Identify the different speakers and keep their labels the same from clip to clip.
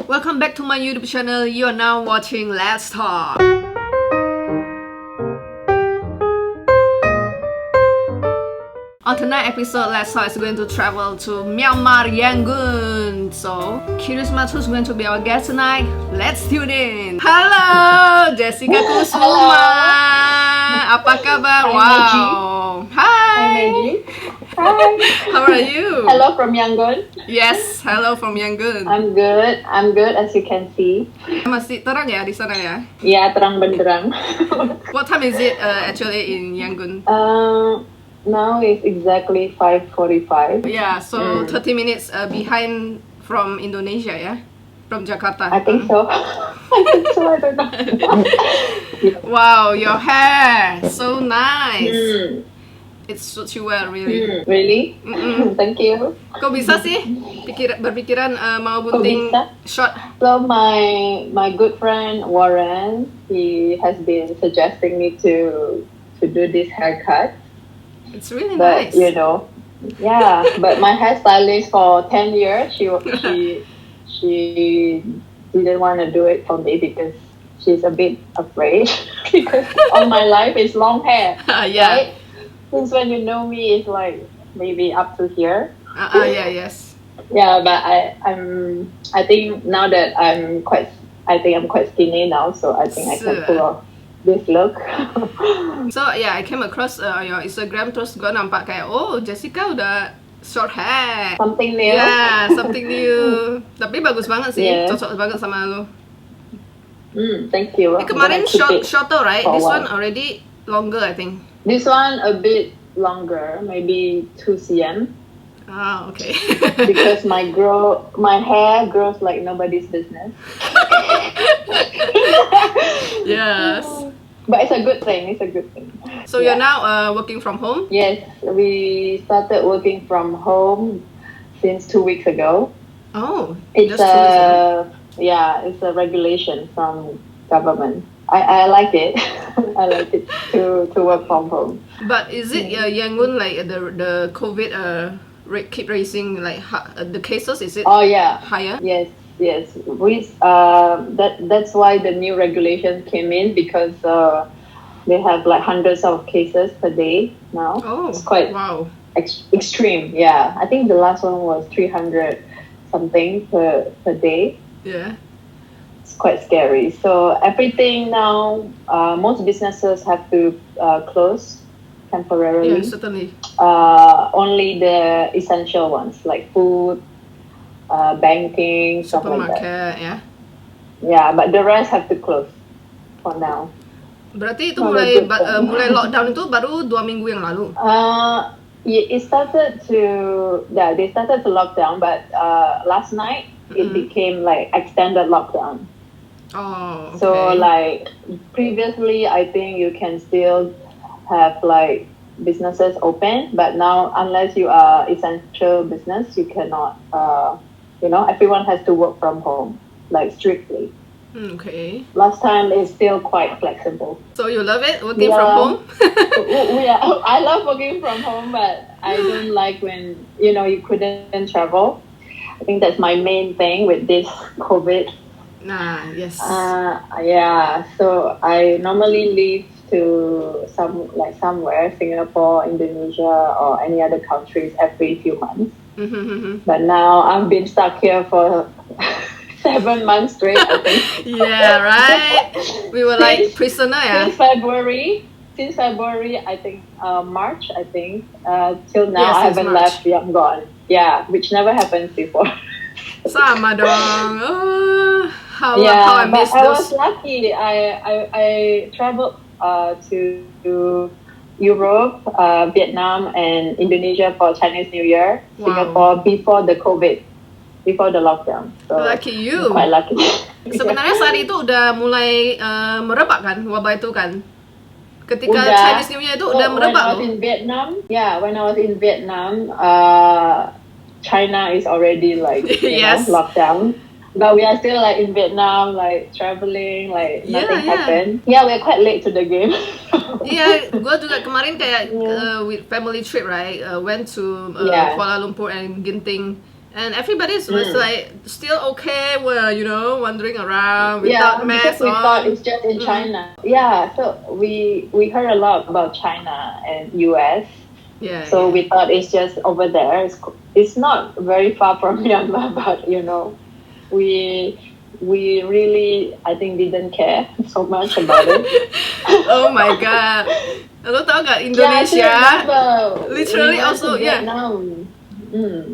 Speaker 1: Welcome back to my YouTube channel. You are now watching Let's Talk. On tonight's episode, Let's Talk is going to travel to Myanmar, Yangon. So, curious about who's going to be our guest tonight? Let's tune in. Hello, Jessica Kusuma. Apa kabar? Wow. Hi.
Speaker 2: Maggie. Hi.
Speaker 1: How are you?
Speaker 2: Hello from Yangon.
Speaker 1: Yes, hello from Yangon.
Speaker 2: I'm good as you can see.
Speaker 1: Masih terang ya di sana ya?
Speaker 2: Ya, terang benderang.
Speaker 1: What time is it actually in Yangon?
Speaker 2: Now it's exactly 5:45.
Speaker 1: Yeah, so 30 minutes behind from Indonesia, yeah? From Jakarta.
Speaker 2: I think so. I don't know.
Speaker 1: Wow, your hair, so nice. It suits you well, really.
Speaker 2: Really? Thank you.
Speaker 1: Kok bisa sih berpikiran mau gunting short?
Speaker 2: So my good friend Warren, he has been suggesting me to do this haircut.
Speaker 1: It's really
Speaker 2: but,
Speaker 1: nice.
Speaker 2: You know, yeah. But my hairstylist for 10 years, she didn't want to do it for me because she's a bit afraid because all my life is long hair.
Speaker 1: Yeah.
Speaker 2: Right? Since when you know me, it's like maybe up to here.
Speaker 1: Yeah, yes.
Speaker 2: Yeah, but I think now that I'm quite skinny now, so I think I can pull off this look.
Speaker 1: So yeah, I came across your Instagram terus gue nampak kayak Jessica udah short hair.
Speaker 2: Something new.
Speaker 1: Yeah, something new. Tapi bagus banget sih, cocok banget sama lu.
Speaker 2: Thank you.
Speaker 1: Kemarin shorter, right? This one already longer, I think.
Speaker 2: This one a bit longer, maybe 2 cm.
Speaker 1: Ah, okay.
Speaker 2: Because my hair grows like nobody's business.
Speaker 1: Yes.
Speaker 2: But it's a good thing.
Speaker 1: So you're now working from home?
Speaker 2: Yes, we started working from home since 2 weeks ago.
Speaker 1: Oh,
Speaker 2: it's it's a regulation from government. I like it. I like it to work from home.
Speaker 1: But is it Yangon like the COVID rate keep raising, like the cases? Is it?
Speaker 2: Oh yeah,
Speaker 1: higher?
Speaker 2: Yes. We that's why the new regulation came in because they have like hundreds of cases per day now.
Speaker 1: Oh,
Speaker 2: it's quite extreme. Yeah, I think the last one was 300 something per day.
Speaker 1: Yeah.
Speaker 2: It's quite scary. So everything now, most businesses have to close temporarily.
Speaker 1: Yeah, certainly.
Speaker 2: Only the essential ones like food, banking, stuff like that.
Speaker 1: Supermarket, yeah.
Speaker 2: Yeah, but the rest have to close for now.
Speaker 1: Berarti itu mulai lockdown itu baru 2 minggu yang lalu.
Speaker 2: They started to lock down, but last night it became like extended lockdown.
Speaker 1: Oh, okay.
Speaker 2: So like previously, I think you can still have like businesses open, but now unless you are essential business, you cannot. Everyone has to work from home, like strictly.
Speaker 1: Okay.
Speaker 2: Last time is still quite flexible.
Speaker 1: So you love it working from home?
Speaker 2: I love working from home, but I don't like when you couldn't travel. I think that's my main thing with this COVID.
Speaker 1: Yes.
Speaker 2: So I normally leave to somewhere, Singapore, Indonesia, or any other countries every few months. But now I've been stuck here for 7 months straight, I think.
Speaker 1: Yeah, right. We were like prisoner, yeah.
Speaker 2: Since February, I think March, I think till now I haven't left Yangon. Yeah, which never happened before.
Speaker 1: Sama dong. How I miss
Speaker 2: but
Speaker 1: those.
Speaker 2: I was lucky. I traveled to Europe, Vietnam, and Indonesia for Chinese New Year.
Speaker 1: Wow.
Speaker 2: Singapore before the COVID, before the lockdown. So
Speaker 1: lucky you.
Speaker 2: I'm quite lucky.
Speaker 1: Sebenarnya saat itu udah mulai merebak kan wabah itu kan. Ketika Chinese New Year itu udah merebak.
Speaker 2: When I was in Vietnam, China is already like locked down. But we are still like in Vietnam, like traveling, like nothing happened. Yeah, we're quite late to the game.
Speaker 1: Yeah, gue juga kemarin kayak with family trip, right? Went to Kuala Lumpur and Genting And everybody's was like still okay, well, wandering around without
Speaker 2: because
Speaker 1: masks
Speaker 2: we
Speaker 1: on.
Speaker 2: thought it's just in China. Yeah, so we heard a lot about China and US. So we thought it's just over there. It's not very far from Myanmar, but we really, I think, didn't care so much about it.
Speaker 1: Oh my god. Lo tau gak Indonesia? Literally also
Speaker 2: Vietnam.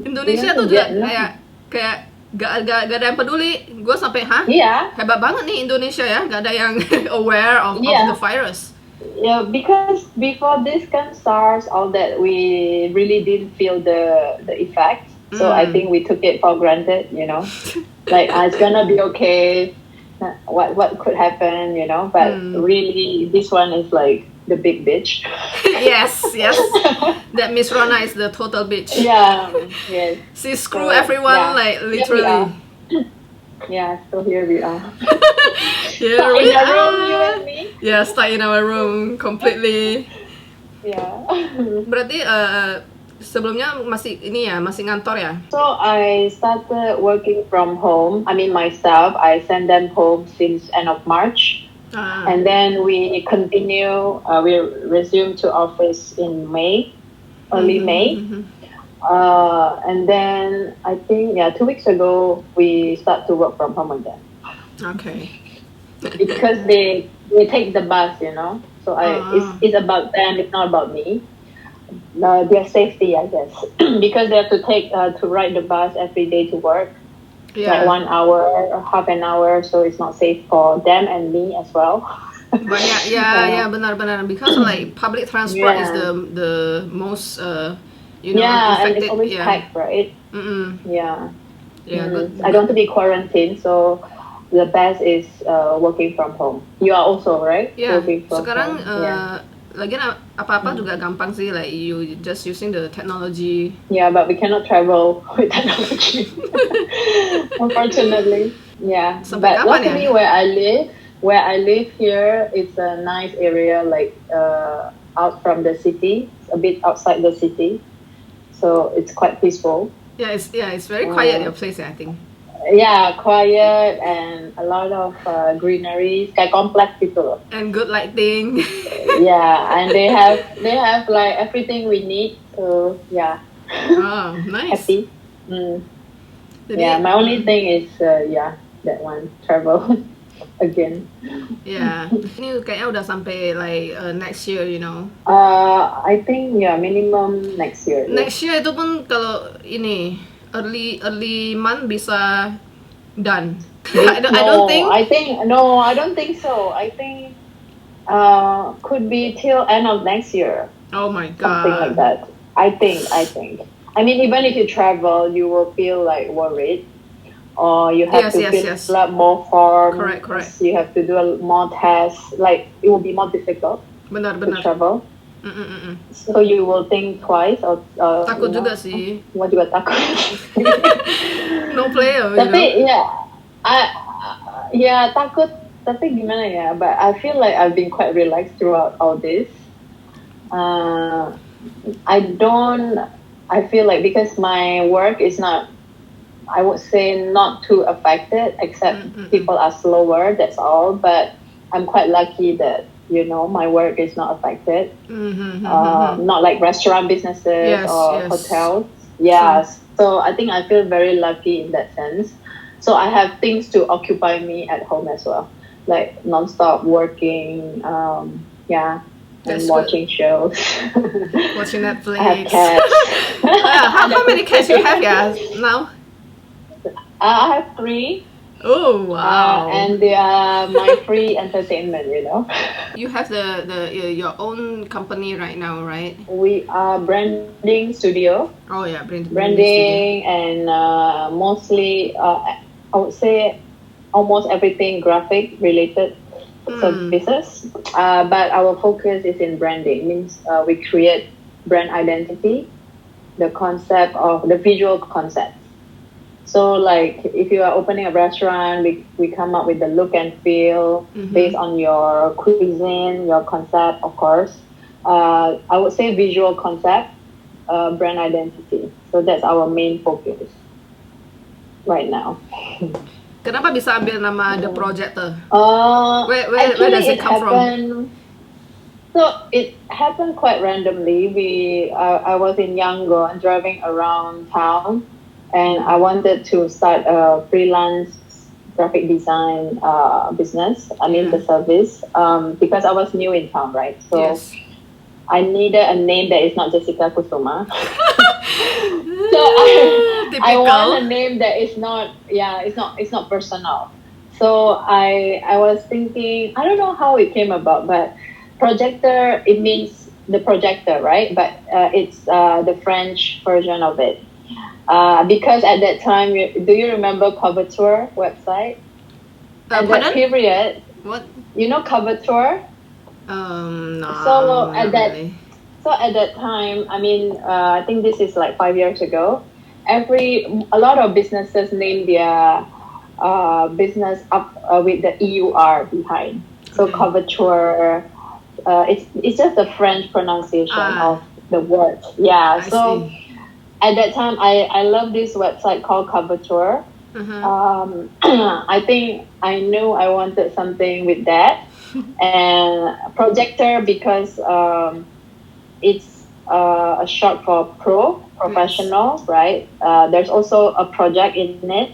Speaker 1: Indonesia tuh juga kayak gak ada yang peduli. Gue sampai hebat banget nih Indonesia ya, gak ada yang aware of the virus.
Speaker 2: Yeah, because before this kind of SARS, all that, we really didn't feel the effect. So I think we took it for granted, like it's gonna be okay. What could happen, But really, this one is like the big bitch.
Speaker 1: Yes. That Miss Rona is the total bitch.
Speaker 2: Yeah, yes.
Speaker 1: She screw everyone, like literally.
Speaker 2: Yeah, so here we are.
Speaker 1: Here we
Speaker 2: in a room,
Speaker 1: are.
Speaker 2: You and me.
Speaker 1: Yeah, stuck in our room completely.
Speaker 2: Yeah.
Speaker 1: Berarti sebelumnya masih ngantor ya?
Speaker 2: So I started working from home. I mean myself. I sent them home since end of March. And then we continue. We resumed to office in May, early May. And then I think 2 weeks ago we start to work from home again.
Speaker 1: Okay.
Speaker 2: Because they take the bus, So it's about them. It's not about me. Their safety, I guess, because they have to ride the bus every day to work. Like 1 hour or half an hour, so it's not safe for them and me as well.
Speaker 1: Banyak, benar-benar, because like public transport is the most
Speaker 2: and
Speaker 1: affected.
Speaker 2: it's always packed, right?
Speaker 1: Yeah, good.
Speaker 2: I don't want to be quarantined, so the best is working from home. You are also, right?
Speaker 1: Yeah.
Speaker 2: Working from
Speaker 1: Sekarang
Speaker 2: home.
Speaker 1: lagian apa-apa juga gampang sih, like you just using the technology.
Speaker 2: Yeah, but we cannot travel with technology. Unfortunately. Yeah.
Speaker 1: Sampai
Speaker 2: but luckily where I live here, it's a nice area, like out from the city, a bit outside the city. So it's quite peaceful.
Speaker 1: Yeah, it's very quiet your place, I think.
Speaker 2: Yeah, quiet and a lot of greenery, kayak kompleks gitu.
Speaker 1: And good lighting.
Speaker 2: Yeah, and they have like everything we need. So yeah.
Speaker 1: Oh, nice.
Speaker 2: Happy. Yeah, my only thing is that one, travel again.
Speaker 1: Yeah. Ini kayaknya udah sampai like next year,
Speaker 2: I think minimum next year.
Speaker 1: Next year itu pun kalau ini early month bisa done. I don't think.
Speaker 2: I don't think so. I think could be till end of next year.
Speaker 1: Oh my god.
Speaker 2: Something like that. I think. I mean, even if you travel, you will feel like worried, or you have to fill up more forms.
Speaker 1: Correct.
Speaker 2: You have to do more tests. Like it will be more difficult.
Speaker 1: Benar.
Speaker 2: To travel. So you will think twice or
Speaker 1: takut juga sih.
Speaker 2: Gua juga takut.
Speaker 1: No player.
Speaker 2: Tapi takut. Tapi gimana ya? But I feel like I've been quite relaxed throughout all this. I feel like because my work is not, I would say, not too affected, except people are slower. That's all. But I'm quite lucky that my work is not affected. Not like restaurant businesses or hotels. Yeah, so I think I feel very lucky in that sense. So I have things to occupy me at home as well, like non-stop working. And watching shows.
Speaker 1: Watching Netflix.
Speaker 2: I have cats.
Speaker 1: How many cats you have now?
Speaker 2: I have 3.
Speaker 1: Oh wow!
Speaker 2: And they are my free entertainment,
Speaker 1: You have your own company right now, right?
Speaker 2: We are branding studio.
Speaker 1: Oh yeah,
Speaker 2: branding and mostly I would say almost everything graphic related services. But our focus is in branding. Means we create brand identity, the concept of the visual concept. So like if you are opening a restaurant, we come up with the look and feel based on your cuisine, your concept, of course. I would say visual concept, brand identity. So that's our main focus. right now.
Speaker 1: Kenapa bisa ambil nama The Projector? Where
Speaker 2: Actually,
Speaker 1: does it come from?
Speaker 2: So it happened quite randomly. I was in Yangon driving around town, and I wanted to start a freelance graphic design business. I mean the service, because I was new in town, right? So
Speaker 1: Yes.
Speaker 2: I needed a name that is not Jessica Kusuma. So I want a name that is not, it's not personal. So I was thinking, I don't know how it came about, but projector, it means the projector, right? But it's the French version of it. Because at that time, do you remember Covertour website? At that period,
Speaker 1: what?
Speaker 2: You know Covertour?
Speaker 1: No.
Speaker 2: So at that
Speaker 1: really.
Speaker 2: So at that time, I mean, I think this is like 5 years ago. A lot of businesses name their business up with the EUR behind. So Coverture, it's just the French pronunciation of the word. Yeah. So at that time, I love this website called Coverture. I think I knew I wanted something with that, and Projector because. It's a short for professional, right? There's also a project in it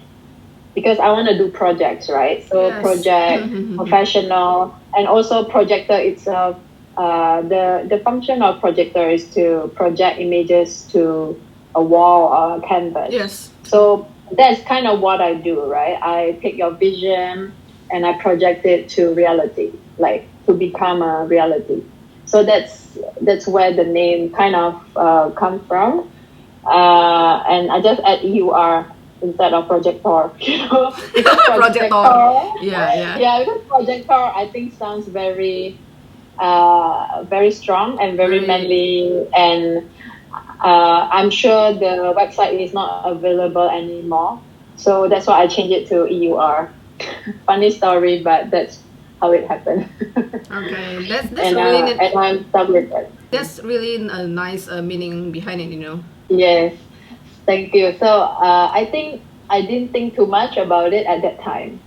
Speaker 2: because I want to do projects, right? So project, professional, and also projector itself. The function of projector is to project images to a wall or a canvas.
Speaker 1: Yes.
Speaker 2: So that's kind of what I do, right? I take your vision and I project it to reality, like to become a reality. So that's where the name kind of comes from, and I just add EUR instead of projector, because projector, because projector I think sounds very, very strong and very manly, and I'm sure the website is not available anymore, so that's why I changed it to EUR. Funny story, but that's how it happened.
Speaker 1: Okay, that's
Speaker 2: and,
Speaker 1: really
Speaker 2: and I'm stuck with it.
Speaker 1: That's really a nice meaning behind it, you know.
Speaker 2: Yes, thank you. So I think I didn't think too much about it at that time,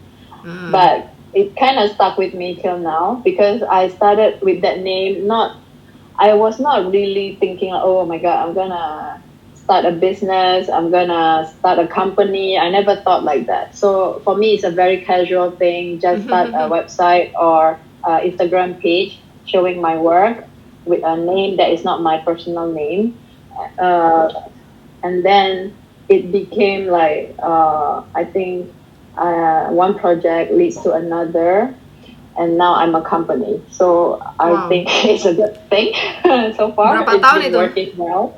Speaker 2: but it kind of stuck with me till now because I started with that name. I was not really thinking, oh my God, I'm gonna start a business, I'm gonna start a company. I never thought like that. So for me, it's a very casual thing. Just start a website or Instagram page showing my work with a name that is not my personal name. And then it became like, I think one project leads to another. And now I'm a company. So I think it's a good thing so far.
Speaker 1: Berapa
Speaker 2: it's
Speaker 1: tahun
Speaker 2: been
Speaker 1: itu?
Speaker 2: Working well.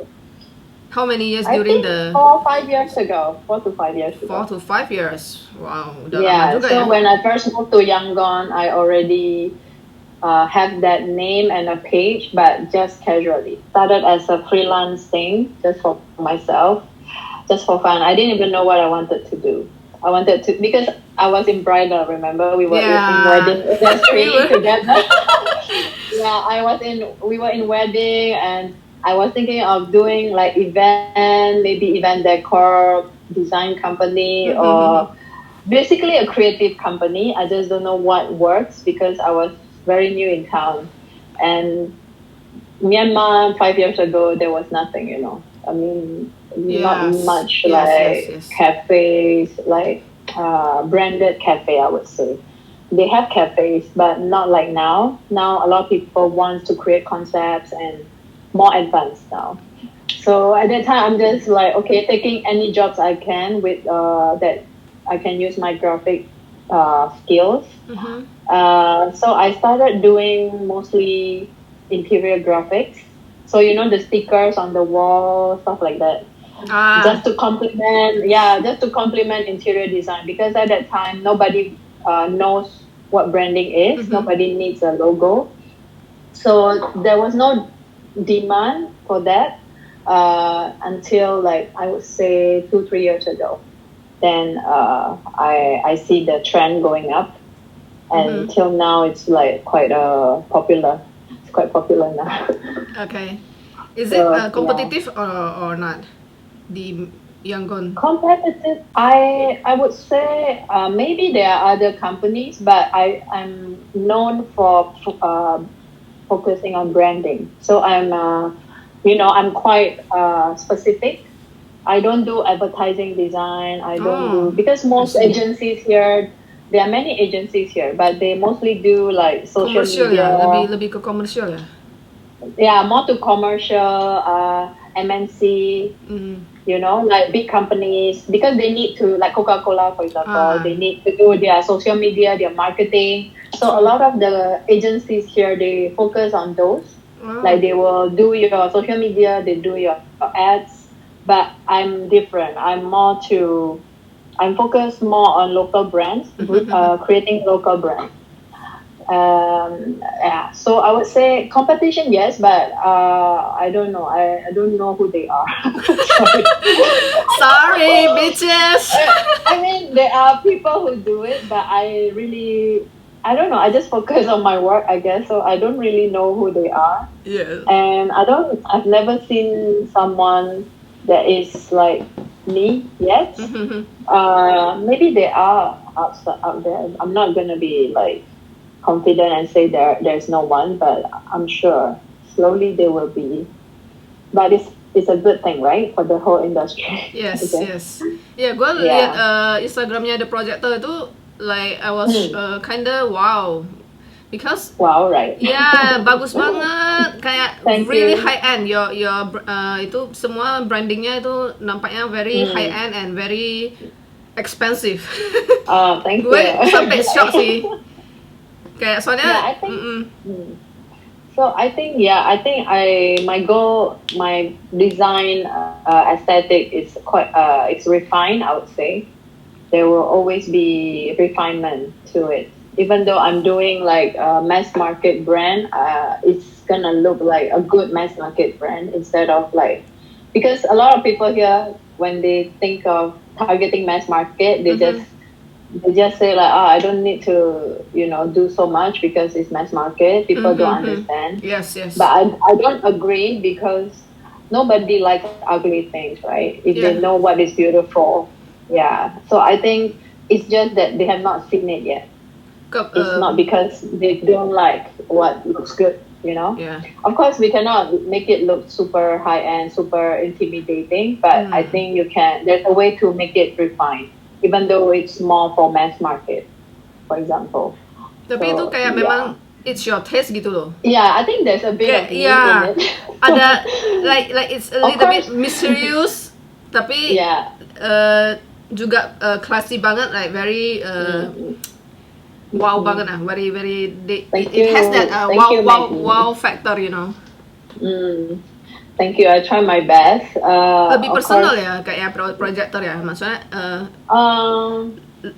Speaker 1: How many years
Speaker 2: I
Speaker 1: during
Speaker 2: think
Speaker 1: the
Speaker 2: 4 to 5 years ago. 4 to 5 years ago.
Speaker 1: 4 to 5 years. Wow. Udah
Speaker 2: Yeah.
Speaker 1: lama juga
Speaker 2: So
Speaker 1: ya.
Speaker 2: when I first moved to Yangon, I already have that name and a page, but just casually. Started as a freelance thing, just for myself, just for fun. I didn't even know what I wanted to do. I wanted to, because I was in bridal, remember? We were in wedding industry together. We were in wedding, and I was thinking of doing like maybe event decor, design company, or basically a creative company. I just don't know what works because I was very new in town. And Myanmar 5 years ago, there was nothing, you know. I mean, not much cafes, like branded cafe, I would say. They have cafes, but not like now. Now, a lot of people want to create concepts and more advanced now. So at that time, I'm just like, okay, taking any jobs I can with that I can use my graphic skills. So I started doing mostly interior graphics. So you know the stickers on the wall, stuff like that. Just to complement interior design, because at that time nobody knows what branding is. Nobody needs a logo, so there was no demand for that until like I would say 2-3 years ago. Then I see the trend going up, and till now it's like quite popular. It's quite popular now.
Speaker 1: Okay, is it competitive or not? The Yangon?
Speaker 2: Competitive, I would say maybe there are other companies, but I'm known for focusing on branding. So I'm quite specific. I don't do advertising design. I don't do,
Speaker 1: Oh,
Speaker 2: because
Speaker 1: I
Speaker 2: most
Speaker 1: see.
Speaker 2: agencies here, there are many agencies here, but they mostly do like social
Speaker 1: Komersial ya,
Speaker 2: media.
Speaker 1: lebih ke komersial ya.
Speaker 2: Yeah, more to commercial, MNC,
Speaker 1: Mhm.
Speaker 2: like big companies, because they need to, like Coca-Cola, for example,
Speaker 1: Ah,
Speaker 2: they need to do their social media, their marketing. So a
Speaker 1: true.
Speaker 2: lot of the agencies here, they focus on those.
Speaker 1: Oh.
Speaker 2: Like they will do your social media, they do your ads, but I'm different. I'm focused more on local brands, creating local brands. Yeah, so I would say competition, yes, but I don't know. I don't know who they are. Sorry.
Speaker 1: Sorry, bitches.
Speaker 2: I mean, there are people who do it, but I don't know. I just focus on my work, I guess. So I don't really know who they are.
Speaker 1: Yeah.
Speaker 2: And I've never seen someone that is like me yet. Maybe they are out there. I'm not going to be like confident and say there's no one, but I'm sure slowly there will be. But it's a good thing, right, for the whole industry. I
Speaker 1: Yes,
Speaker 2: guess.
Speaker 1: yes. Ya, gue lihat
Speaker 2: Yeah.
Speaker 1: Instagramnya The Projector itu, like I was kinda wow, because
Speaker 2: Wow, right.
Speaker 1: ya bagus banget, kayak
Speaker 2: Thank
Speaker 1: really
Speaker 2: you.
Speaker 1: high end. Itu semua brandingnya itu nampaknya very high end and very expensive.
Speaker 2: Thank
Speaker 1: Gue
Speaker 2: you.
Speaker 1: sampai shock sih, kayak
Speaker 2: Yeah,
Speaker 1: soalnya
Speaker 2: I think. So my goal, my design aesthetic is quite it's refined. I would say there will always be refinement to it. Even though I'm doing like a mass market brand, it's gonna look like a good mass market brand instead of like, because a lot of people here, when they think of targeting mass market, they just say like, I don't need to, do so much because it's mass market. People don't understand.
Speaker 1: Yes, yes.
Speaker 2: But I don't agree, because nobody likes ugly things, right? If they
Speaker 1: Yeah.
Speaker 2: know what is beautiful. Yeah. So I think it's just that they have not seen it yet. It's not because they don't like what looks good,
Speaker 1: Yeah.
Speaker 2: Of course, we cannot make it look super high end, super intimidating, but I think there's a way to make it refined, even though it's more for mass market, for example.
Speaker 1: Tapi itu
Speaker 2: So,
Speaker 1: kayak memang it's your taste gitu loh.
Speaker 2: Yeah, I think there's a bit
Speaker 1: Kayak
Speaker 2: of me in it.
Speaker 1: ada like it's a
Speaker 2: Of
Speaker 1: little bit
Speaker 2: course.
Speaker 1: mysterious, tapi
Speaker 2: Yeah.
Speaker 1: juga classy banget, like very wow banget very very
Speaker 2: Thank
Speaker 1: it has
Speaker 2: you.
Speaker 1: that
Speaker 2: Thank you, Maggie.
Speaker 1: wow factor,
Speaker 2: Thank you. I try my best.
Speaker 1: Lebih
Speaker 2: Of
Speaker 1: personal
Speaker 2: course.
Speaker 1: ya kayak projector ya, maksudnya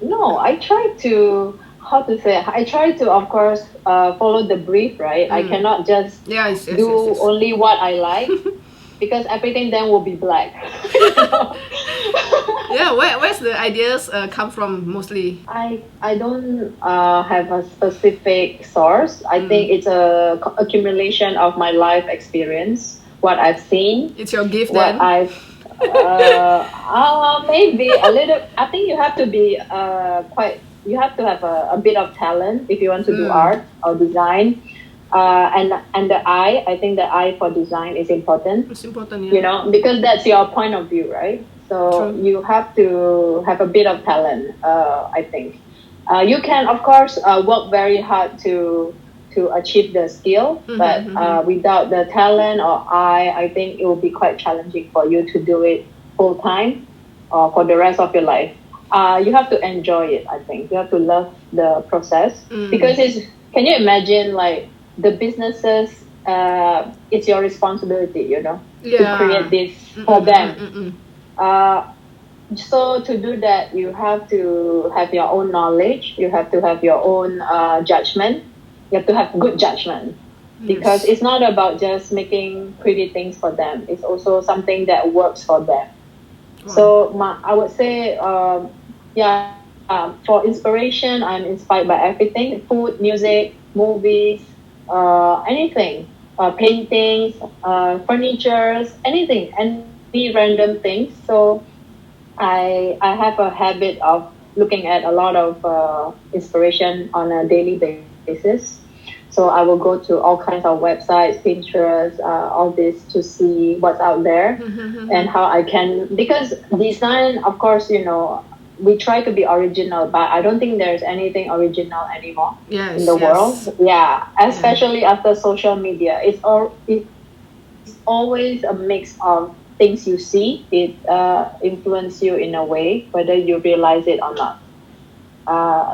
Speaker 2: No, I try to, how to say, I try to, of course, follow the brief, right? I cannot just
Speaker 1: yes.
Speaker 2: do only what I like, because everything then will be black.
Speaker 1: Yeah, where's the ideas come from mostly?
Speaker 2: I don't have a specific source. I think it's a accumulation of my life experience, what I've seen.
Speaker 1: It's your gift
Speaker 2: what
Speaker 1: then?
Speaker 2: I've maybe a little. I think you have to be you have to have a bit of talent if you want to do art or design. And the eye, I think the eye for design is important.
Speaker 1: It's important, yeah.
Speaker 2: Because that's your point of view, right? So
Speaker 1: True.
Speaker 2: you have to have a bit of talent, I think. You can, of course, work very hard to achieve the skill, but without the talent or eye, I think it will be quite challenging for you to do it full time or for the rest of your life. You have to enjoy it, I think. You have to love the process, because can you imagine, like, the businesses, it's your responsibility, to create this for them. So to do that, you have to have your own knowledge. You have to have your own judgment. You have to have good judgment, because it's not about just making pretty things for them. It's also something that works for them. Wow. So I would say, for inspiration, I'm inspired by everything: food, music, movies, anything, paintings, furnitures, anything, any random things. So I have a habit of looking at a lot of inspiration on a daily basis. So I will go to all kinds of websites, Pinterest, all this to see what's out there and how I can, because design, of course, we try to be original, but I don't think there's anything original anymore in the world. Yeah, especially after social media. It's always a mix of things you see. It influence you in a way, whether you realize it or not.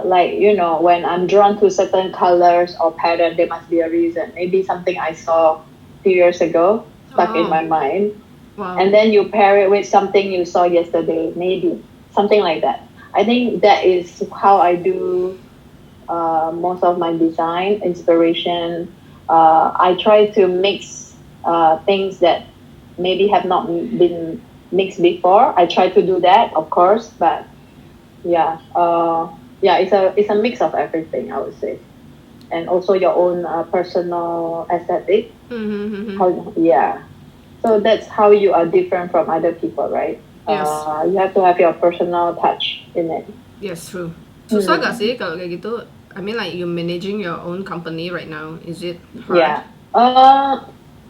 Speaker 2: Like, when I'm drawn to certain colors or pattern, there must be a reason. Maybe something I saw a few years ago stuck in my mind.
Speaker 1: Wow.
Speaker 2: And then you pair it with something you saw yesterday, maybe something like that. I think that is how I do most of my design inspiration. I try to mix things that maybe have not been mixed before. I try to do that, of course, but yeah, it's a mix of everything, I would say, and also your own personal aesthetic. So that's how you are different from other people, right?
Speaker 1: Yes.
Speaker 2: You have to have your personal touch in it.
Speaker 1: Yes, true. Susah gak sih kalau kayak gitu? I mean, like, you're managing your own company right now. Is it hard?
Speaker 2: Yeah.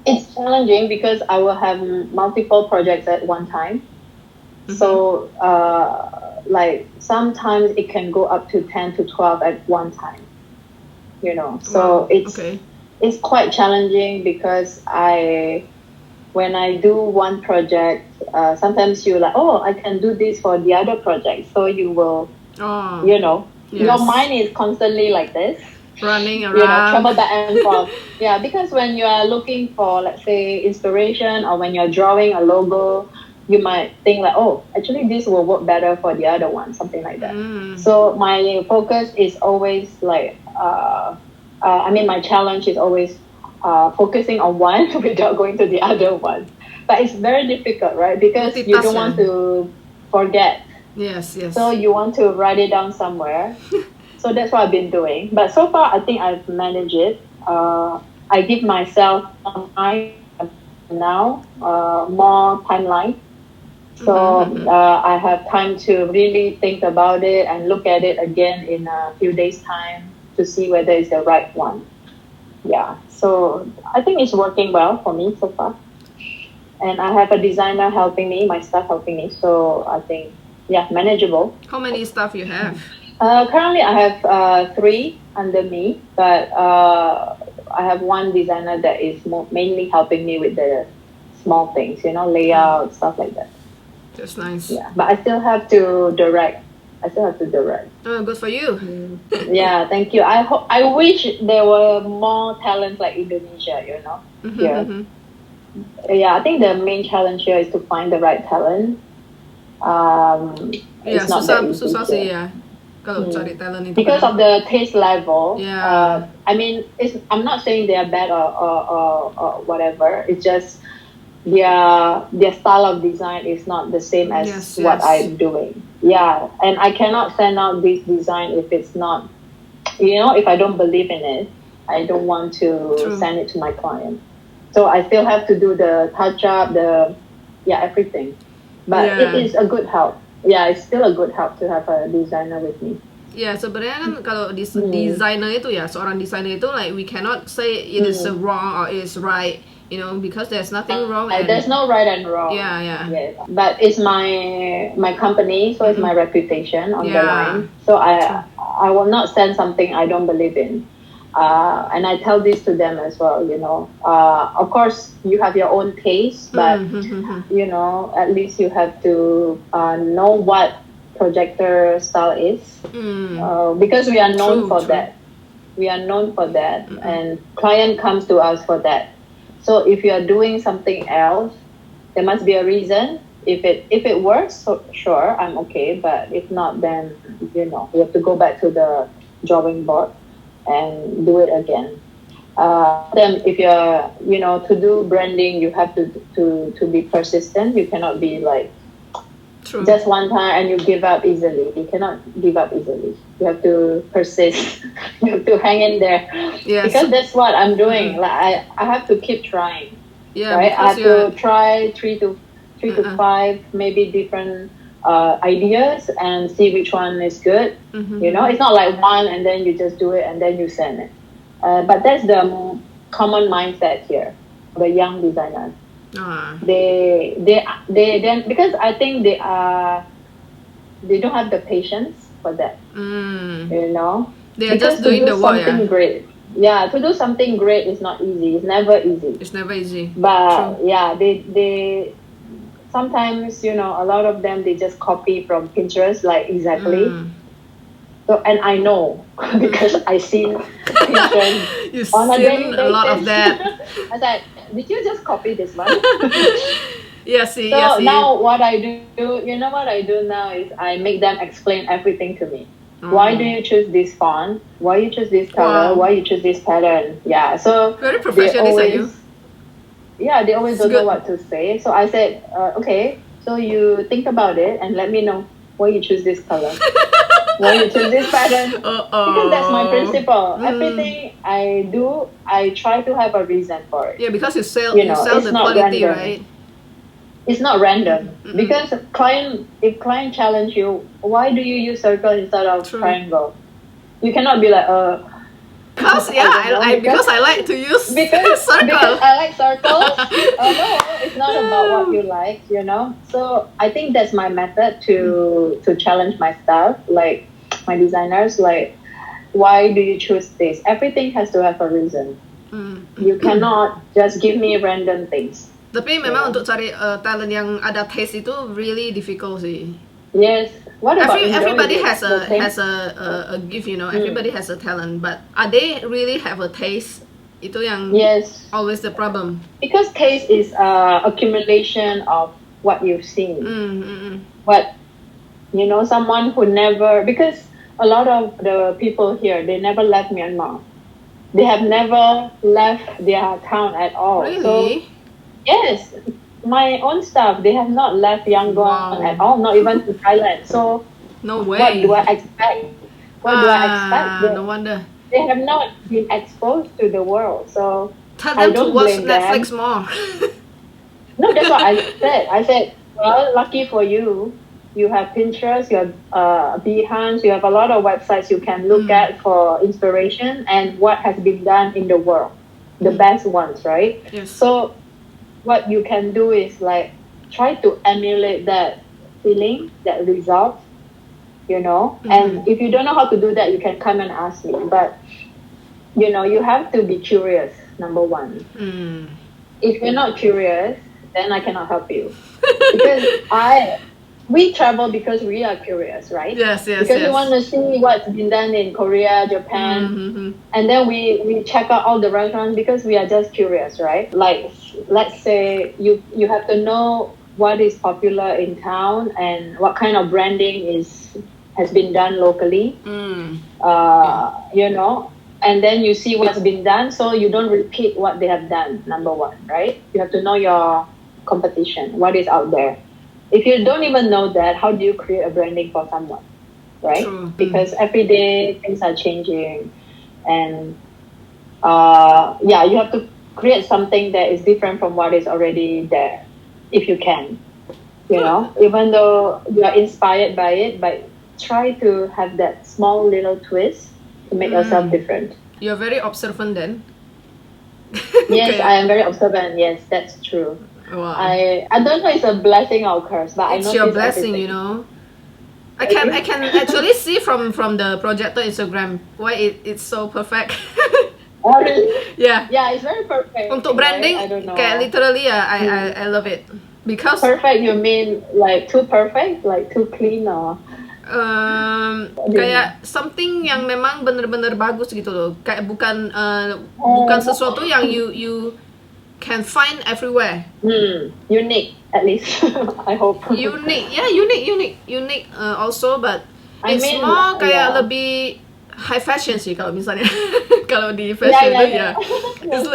Speaker 2: It's challenging because I will have multiple projects at one time. So, like, sometimes it can go up to 10 to 12 at one time. So it's quite challenging because when I do one project, sometimes you're like, oh, I can do this for the other project. So you will, your mind is constantly like this.
Speaker 1: Running around.
Speaker 2: Travel back and forth. Yeah, because when you are looking for, let's say, inspiration, or when you're drawing a logo, you might think like, oh, actually this will work better for the other one, something like that. So my focus is always like, my challenge is always focusing on one without going to the other one. But it's very difficult, right? Because you don't want to forget.
Speaker 1: Yes.
Speaker 2: So you want to write it down somewhere. So that's what I've been doing. But so far, I think I've managed it. I give myself time now, more timeline. So I have time to really think about it and look at it again in a few days' time to see whether it's the right one. Yeah. So I think it's working well for me so far. And I have a designer helping me, my staff helping me. So I think, manageable.
Speaker 1: How many staff you have?
Speaker 2: Currently, I have 3 under me, but I have one designer that is mainly helping me with the small things, layout, stuff like that.
Speaker 1: That's nice.
Speaker 2: Yeah, but I still have to direct.
Speaker 1: Oh, good for you.
Speaker 2: Yeah, thank you. I wish there were more talents like Indonesia, here. Yeah, I think the main challenge here is to find the right talent. It's not that easy.
Speaker 1: Susah sih ya. Kalau cari talent itu
Speaker 2: because of the taste level.
Speaker 1: Yeah.
Speaker 2: I'm not saying they are bad or whatever. It's just their style of design is not the same as what I'm doing. Yeah, and I cannot send out this design if it's not, if I don't believe in it, I don't want to send it to my client. So I still have to do the touch up, everything. But it is a good help. Yeah, it's still a good help to have a designer with me.
Speaker 1: Ya, sebenarnya kan kalau designer itu ya, seorang designer itu like we cannot say it is wrong or it is right, because there's nothing wrong.
Speaker 2: There's no right and wrong.
Speaker 1: Yeah.
Speaker 2: Yes. But it's my company, so it's my reputation on the line. So I will not send something I don't believe in. And I tell this to them as well, of course you have your own taste, but at least you have to know what Projector style is, because we are known for that. We are known for that, and client comes to us for that. So if you are doing something else, there must be a reason. If it works, so sure, I'm okay. But if not, then we have to go back to the drawing board and do it again. Then if you're to do branding, you have to be persistent. You cannot be like just one time and you give up easily. You cannot give up easily. You have to persist. You have to hang in there. Yes. Because that's what I'm doing. Like I have to keep trying.
Speaker 1: Yeah,
Speaker 2: right. I have to try three to 5 maybe different ideas and see which one is good. You know, it's not like one and then you just do it and then you send it. But that's the common mindset here, the young designers. They then, because I think they don't have the patience for that. You know,
Speaker 1: they're just doing the work.
Speaker 2: Something great. Yeah, to do something great is not easy. It's never easy.
Speaker 1: It's never easy.
Speaker 2: But
Speaker 1: true.
Speaker 2: Yeah, they sometimes, you know, a lot of them, they just copy from Pinterest, like exactly. So, and I know because I seen Pinterest
Speaker 1: You've
Speaker 2: on a daily
Speaker 1: seen
Speaker 2: basis.
Speaker 1: a lot of that.
Speaker 2: I was like, did you just copy this one?
Speaker 1: See.
Speaker 2: Now what I do, you know what I do now is I make them explain everything to me. Why do you choose this font? Why you choose this color? Why you choose this pattern? Yeah, so
Speaker 1: very perfectionist are you?
Speaker 2: Yeah, they always don't know what to say. So I said, okay, so you think about it and let me know why you choose this color. Why you choose this pattern. Because that's my principle. Everything I do, I try to have a reason for it.
Speaker 1: Yeah, because you sell the quality,
Speaker 2: random.
Speaker 1: right?
Speaker 2: It's not random. Because if client challenge you, why do you use circle instead of triangle? You cannot be like,
Speaker 1: because I like to use circle.
Speaker 2: Because I like circles. No, it's not about what you like, you know. So I think that's my method to challenge my staff, like my designers. Like, why do you choose this? Everything has to have a reason. You cannot just give me random things.
Speaker 1: Tapi memang untuk cari talent yang ada taste itu really difficult sih.
Speaker 2: Yes. What about
Speaker 1: everybody has a gift, you know. Everybody has a talent, but are they really have a taste? Itu yang always the problem.
Speaker 2: Because taste is accumulation of what you've seen. What, you know, someone who never, because a lot of the people here, they never left Myanmar. They have never left their town at all.
Speaker 1: Really?
Speaker 2: So, yes. My own staff, they have not left Yangon at all, not even to Thailand. So,
Speaker 1: no way.
Speaker 2: What do I expect?
Speaker 1: No wonder.
Speaker 2: They have not been exposed to the world. So,
Speaker 1: tell them to watch Netflix more.
Speaker 2: No, that's what I said. I said, well, lucky for you, you have Pinterest, you have Behance, you have a lot of websites you can look at for inspiration and what has been done in the world, the best ones, right?
Speaker 1: Yes.
Speaker 2: So, what you can do is like try to emulate that feeling, that result, you know. And if you don't know how to do that, you can come and ask me. But you know, you have to be curious. Number one. If you're not curious, then I cannot help you because we travel because we are curious, right?
Speaker 1: Yes.
Speaker 2: Because we want to see what's been done in Korea, Japan, and then we check out all the restaurants because we are just curious, right? Like, let's say you have to know what is popular in town and what kind of branding has been done locally. You know, and then you see what's been done, so you don't repeat what they have done. Number one, right? You have to know your competition, what is out there. If you don't even know that, how do you create a branding for someone, right?
Speaker 1: True.
Speaker 2: Because every day things are changing, and you have to create something that is different from what is already there, if you can. You know, even though you are inspired by it, but try to have that small little twist to make yourself different.
Speaker 1: You're very observant then.
Speaker 2: Yes, I am very observant. Yes, that's true.
Speaker 1: Wow.
Speaker 2: I don't know if it's a blessing or curse, but
Speaker 1: it's your blessing, you know. I can actually see from the Projector Instagram why it's so perfect.
Speaker 2: Oh, really?
Speaker 1: Yeah.
Speaker 2: Yeah, it's very perfect.
Speaker 1: Untuk branding,
Speaker 2: right? I don't know.
Speaker 1: kayak literally I love it because
Speaker 2: perfect. You mean like too perfect, like too clean, or?
Speaker 1: Kayak something yang memang bener-bener bagus gitu loh. Kayak bukan sesuatu yang you can find everywhere.
Speaker 2: Unique, at least. I hope.
Speaker 1: Unique. Also, but it's more kayak lebih high fashion sih kalau misalnya kalau di fashion it's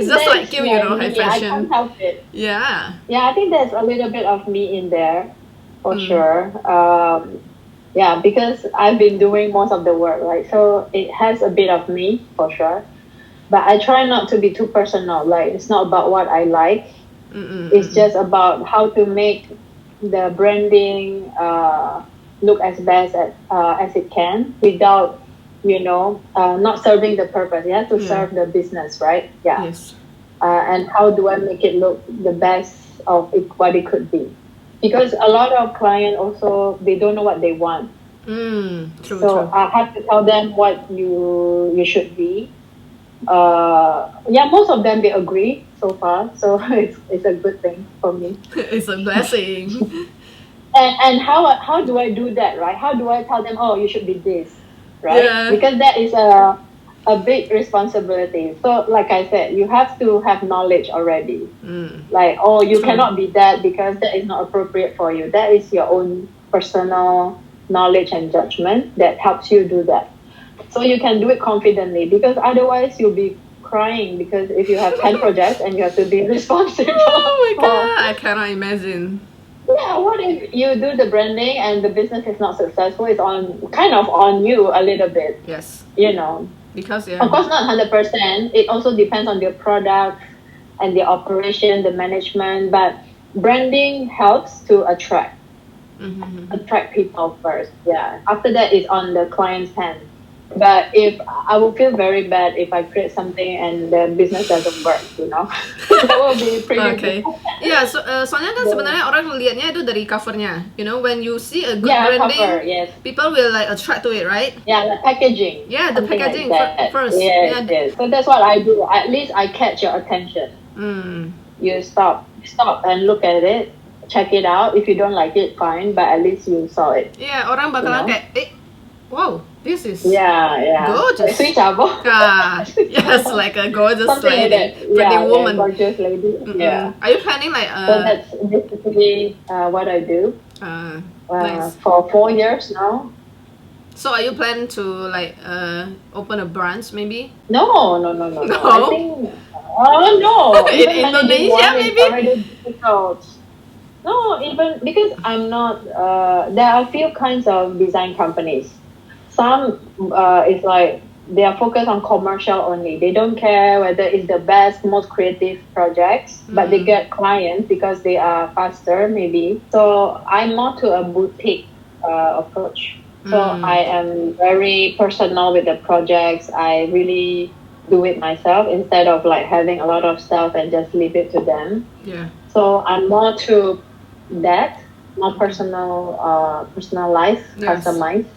Speaker 1: just like you know, high fashion.
Speaker 2: I can't help it.
Speaker 1: Yeah,
Speaker 2: I think there's a little bit of me in there for sure. Because I've been doing most of the work, right? So it has a bit of me for sure. But I try not to be too personal. Like, it's not about what I like. It's just about how to make the branding look as best as it can without, not serving the purpose. You have to serve the business, right? Yeah.
Speaker 1: Yes.
Speaker 2: And how do I make it look the best of what it could be? Because a lot of clients also, they don't know what they want.
Speaker 1: True.
Speaker 2: I have to tell them what you should be. Most of them, they agree so far. So it's a good thing for me.
Speaker 1: It's a blessing.
Speaker 2: And how do I do that, right? How do I tell them, oh, you should be this, right?
Speaker 1: Yeah.
Speaker 2: Because that is a big responsibility. So like I said, you have to have knowledge already. Like, oh, you cannot be that because that is not appropriate for you. That is your own personal knowledge and judgment that helps you do that. So you can do it confidently, because otherwise you'll be crying, because if you have 10 projects and you have to be responsible.
Speaker 1: Oh my god, I cannot imagine.
Speaker 2: Yeah, what if you do the branding and the business is not successful? It's kind of on you a little bit.
Speaker 1: Yes.
Speaker 2: Because of course not 100%. It also depends on your product and the operation, the management. But branding helps to attract people first. Yeah. After that, it's on the client's hand. But if I will feel very bad if I create something and the business doesn't work, that will be pretty.
Speaker 1: Okay. Yeah, soalnya kan sebenarnya orang lihatnya itu dari covernya. When you see a good branding,
Speaker 2: cover, yes.
Speaker 1: People will like attract to it, right?
Speaker 2: Yeah, the packaging.
Speaker 1: Yeah, the packaging
Speaker 2: like
Speaker 1: first.
Speaker 2: Yes, yes. So that's what I do. At least I catch your attention. You stop and look at it, check it out. If you don't like it, fine. But at least you saw it.
Speaker 1: Yeah, orang bakalan kayak, wow, this is
Speaker 2: gorgeous.
Speaker 1: Sweet yes, like a gorgeous lady, pretty woman.
Speaker 2: Gorgeous lady. Yeah.
Speaker 1: Are you planning like?
Speaker 2: So that's basically what I do.
Speaker 1: Nice.
Speaker 2: For 4 years now.
Speaker 1: So are you planning to like open a branch maybe?
Speaker 2: No. I think no.
Speaker 1: In Indonesia maybe.
Speaker 2: Already difficult. No, even because I'm not. There are a few kinds of design companies. Some is like they are focused on commercial only. They don't care whether it's the best, most creative projects, but they get clients because they are faster, maybe. So I'm more to a boutique approach. So I am very personal with the projects. I really do it myself instead of like having a lot of stuff and just leave it to them.
Speaker 1: Yeah.
Speaker 2: So I'm more to that, more personalized, customized.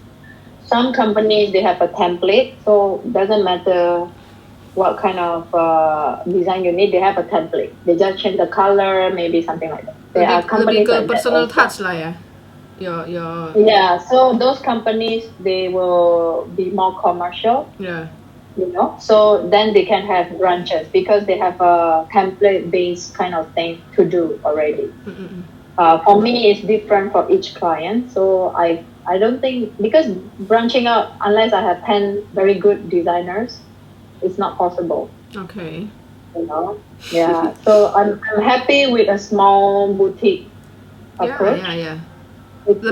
Speaker 2: Some companies, they have a template, so doesn't matter what kind of design you need, they have a template. They just change the color, maybe something like that. There are companies
Speaker 1: like personal touch lah ya.
Speaker 2: Yeah, so those companies, they will be more commercial.
Speaker 1: Yeah.
Speaker 2: So then they can have branches because they have a template-based kind of thing to do already. For me, it's different for each client. So I don't think, because branching out, unless I have 10 very good designers, it's not possible.
Speaker 1: Okay.
Speaker 2: Yeah. So I'm happy with a small boutique approach.
Speaker 1: Yeah.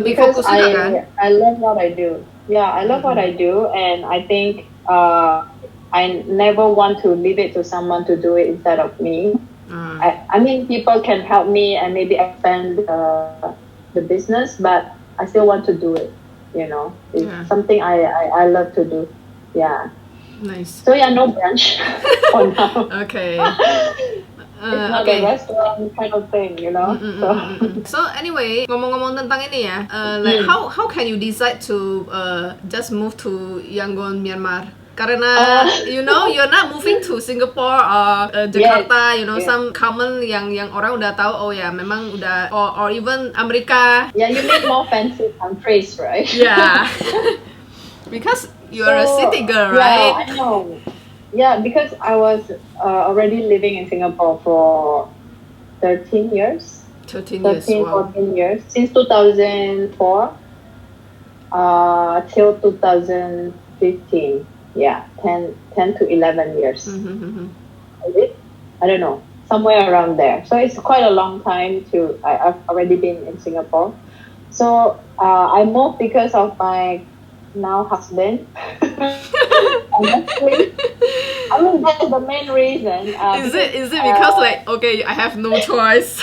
Speaker 2: Because I love what I do. Yeah, I love what I do, and I think I never want to leave it to someone to do it instead of me. I mean, people can help me and maybe expand the business, but I still want to do it. It's something I love to do. Yeah.
Speaker 1: Nice.
Speaker 2: So no branch for now.
Speaker 1: Okay.
Speaker 2: It's not a restaurant kind of thing,
Speaker 1: So anyway, ngomong-ngomong tentang ini ya, like how can you decide to just move to Yangon, Myanmar? Karena you're not moving to Singapore or Jakarta, some common yang orang udah tahu, oh ya memang udah, or even Amerika.
Speaker 2: Yeah, you need more fancy countries, right?
Speaker 1: Yeah. Because you're a city girl, right?
Speaker 2: Yeah, I know. Yeah, because I was already living in Singapore for 13 years.
Speaker 1: 13 wow.
Speaker 2: 14 years. Since 2004 till 2015. Yeah, 10 to 11 years. I don't know, somewhere around there. So it's quite a long time I've already been in Singapore. So I moved because of my now husband. Honestly, I mean, that's the main reason.
Speaker 1: Is it because like, okay, I have no choice?